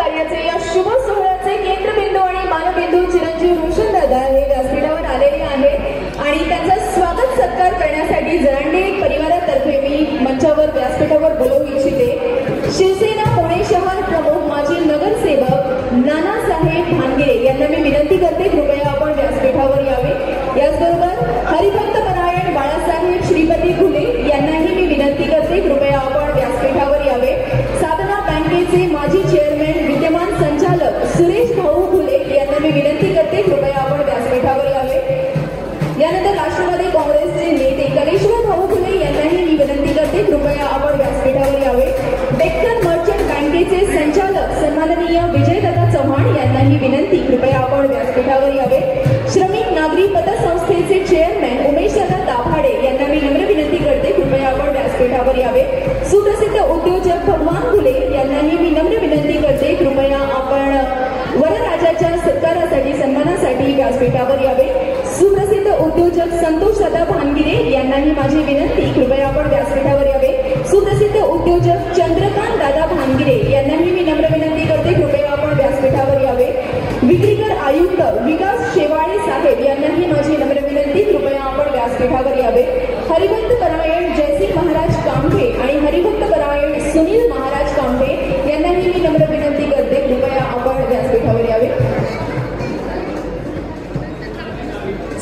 कार्याचे या शुभ सोहळ्याचे केंद्रबिंदू आणि मानबिंदू चिरंजीव रोशन दादा हे व्यासपीठावर आलेले आहेत आणि त्यांचा स्वागत सत्कार करण्यासाठी जरांडे परिवारातर्फे मी मंचावर व्यासपीठावर बोलवू इच्छिते। शिवसेना पुणे शहर प्रमुख माजी नगरसेवक नानासाहेब भानगिरे यांना मी विनंती करते, कृपया आपण व्यासपीठावर यावे। याचबरोबर हरिभक्त परायण बाळासाहेब श्रीपती घुले यांनाही मी विनंती करते, कृपया आपण व्यासपीठावर यावे। साधना बँकेचे माजी चेअरमॅन विद्यमान संचालक सुरेश भाऊ घुले यांना मी विनंती करते, कृपया आपण व्यासपीठावर यावे। यानंतर राष्ट्रवादी काँग्रेसचे नेते कलेश्वर भाऊ घुले यांनाही मी विनंती करते, कृपया आपण व्यासपीठावर यावे। डेक्कन मर्चंट बँकेचे संचालक सन्माननीय विजयदादा चव्हाण यांनाही विनंती, कृपया आपण व्यासपीठावर यावे। श्रमिक नागरी पतसंस्थेचे चेअरमॅन उमेशदादा दाभाडे यांना मी नम्र विनंती करते, कृपया आपण व्यासपीठावर यावे। सुप्रसिद्ध उद्योजक भगवान घुले यांनाही मी नम्र विनंती करते, कृपया आपण वरराजाच्या सत्कारासाठी सन्मानासाठी व्यासपीठावर यावे। सुप्रसिद्ध उद्योजक संतोषदादा भानगिरे यांनाही माझी विनंती, कृपया आपण व्यासपीठावर यावे। सुप्रसिद्ध उद्योजक चंद्रकांत दादा भानगिरे यांनाही मी नम्र विनंती करते, कृपया आपण व्यासपीठावर यावे। विक्रीकर आयुक्त विकास शेवाळे साहेब यांनाही माझी नम्र विनंती, कृपया आपण व्यासपीठावर यावे। हरिभक्त परायण जयसिंग महाराज कांबे आणि हरिभक्त परायण सुनील महाराज कांबे यांनाही मी नम्र विनंती करते, कृपया आपण व्यासपीठावर यावे।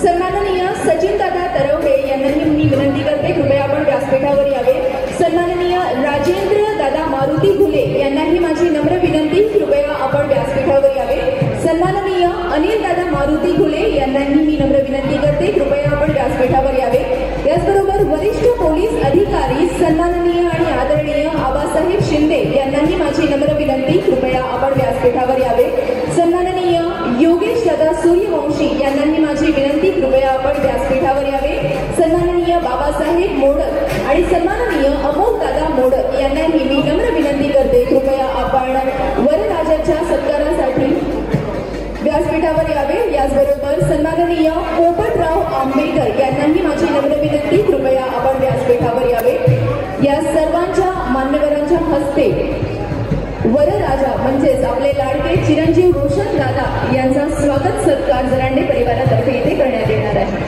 सन्माननीय सचिन दादा तरवडे यांनाही मी विनंती करते, कृपया आपण व्यासपीठावर यावे। सन्माननीय राजेंद्र दादा मारुती घुले यांनाही माझी नम्र विनंती, कृपया आपण व्यासपीठावर यावे। सन्माननीय अनिल दादा मारुती घुले यांनाही मी नम्र विनंती करते, कृपया आपण व्यासपीठावर यावे। याचबरोबर वरिष्ठ पोलीस अधिकारी सन्माननीय आणि आदरणीय आबासाहेब शिंदे यांनाही माझी नम्र विनंती, कृपया आपण व्यासपीठावर यावे। सन्माननीय योगेश दादा सूर्यवंशी यांनाही माझी विनंती, कृपया आपण व्यासपीठावर यावे। सन्माननीय बाबासाहेब मोडक आणि सन्माननीय अमोल दादा मोडक यांनाही मी नम्र विनंती करते, कृपया आपण वरराजाच्या सत्कारासाठी व्यासपीठावर यावे। याचबरोबर सन्माननीय पोपटराव आंबेडकर यांनाही माझी नम्र विनंती, कृपया आपण व्यासपीठावर यावे। या सर्वांच्या मान्यवरांच्या हस्ते वरराजा म्हणजेच आपले लाडके चिरंजीव रोशन दादा यांचा स्वागत सत्कार जरांडे परिवारातर्फे इथे करण्यात येणार आहे।